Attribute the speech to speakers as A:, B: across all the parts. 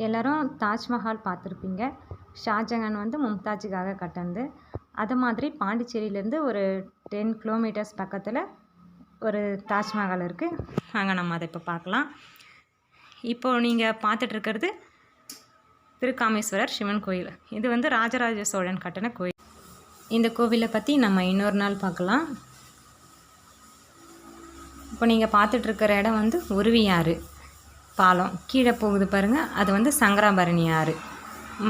A: எல்லோரும் தாஜ்மஹால் பார்த்துருப்பீங்க. ஷாஜகான் வந்து மும்தாஜுக்காக கட்டினது. அது மாதிரி பாண்டிச்சேரியிலேருந்து ஒரு 10 கிலோமீட்டர்ஸ் பக்கத்தில் ஒரு தாஜ்மஹால் இருக்குது. வாங்க நம்ம அதை இப்போ பார்க்கலாம். இப்போது நீங்கள் பார்த்துட்ருக்கிறது திருக்காமேஸ்வரர் சிவன் கோயில். இது வந்து ராஜராஜ சோழன் கட்டின கோயில். இந்த கோவிலை பற்றி நம்ம இன்னொரு நாள் பார்க்கலாம். இப்போ நீங்கள் பார்த்துட்ருக்கிற இடம் வந்து உருவியாறு பாலம் கீழே போகுது பாருங்கள். அது வந்து சங்கராபரணி ஆறு.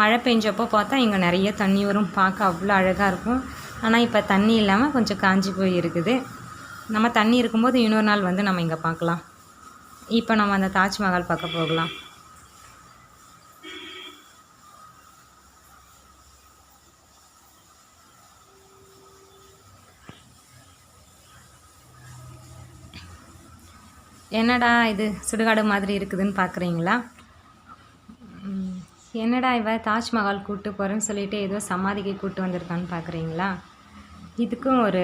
A: மழை பெஞ்சப்போ பார்த்தா இங்கே நிறைய தண்ணி வரும். பார்க்க அவ்வளோ அழகாக இருக்கும். ஆனால் இப்போ தண்ணி இல்லாமல் கொஞ்சம் காஞ்சி போய் இருக்குது. நம்ம தண்ணி இருக்கும்போது இன்னொரு நாள் வந்து நம்ம இங்கே பார்க்கலாம். இப்போ நம்ம அந்த தாஜ்மஹால் பார்க்க போகலாம். என்னடா இது சுடுகாடு மாதிரி இருக்குதுன்னு பார்க்குறீங்களா? என்னடா இவ தாஜ்மஹால் கூப்பிட்டு போகிறேன்னு சொல்லிவிட்டு ஏதோ சமாதிக்கு கூப்பிட்டு வந்திருக்கான்னு பார்க்குறீங்களா? இதுக்கும் ஒரு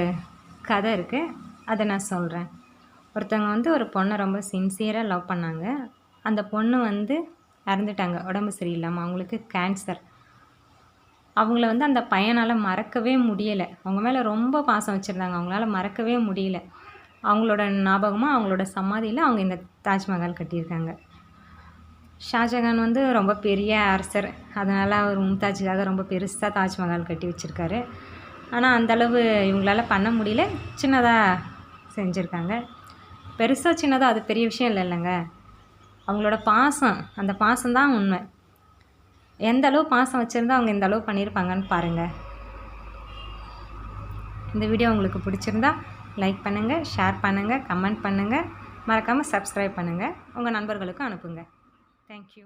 A: கதை இருக்குது. அதை நான் சொல்கிறேன். ஒருத்தவங்க வந்து ஒரு பொண்ணை ரொம்ப சின்சியராக லவ் பண்ணாங்க. அந்த பொண்ணு வந்து இறந்துட்டாங்க. உடம்பு சரியில்லாமல். அவங்களுக்கு கேன்சர். அவங்கள வந்து அந்த பையனால் மறக்கவே முடியலை. அவங்க மேலே ரொம்ப பாசம் வச்சுருந்தாங்க. அவங்களால மறக்கவே முடியல. அவங்களோட ஞாபகமாக அவங்களோட சமாதியில் அவங்க இந்த தாஜ்மஹால் கட்டியிருக்காங்க. ஷாஜகான் வந்து ரொம்ப பெரிய அரசர். அதனால் அவர் மும்தாஜுக்காக ரொம்ப பெருசாக தாஜ்மஹால் கட்டி வச்சுருக்காரு. ஆனால் அந்தளவு இவங்களால பண்ண முடியல. சின்னதாக செஞ்சுருக்காங்க. பெருசாக சின்னதாக அது பெரிய விஷயம் இல்லைங்க. அவங்களோட பாசம், அந்த பாசம்தான் உண்மை. எந்த அளவு பாசம் வச்சுருந்தா அவங்க இந்த அளவு பண்ணியிருப்பாங்கன்னு பாருங்கள். இந்த வீடியோ உங்களுக்கு பிடிச்சிருந்தா லைக் பண்ணுங்கள், ஷேர் பண்ணுங்கள், கமெண்ட் பண்ணுங்கள். மறக்காமல் சப்ஸ்கிரைப் பண்ணுங்கள். உங்கள் நண்பர்களுக்கும் அனுப்புங்க. தேங்க்யூ.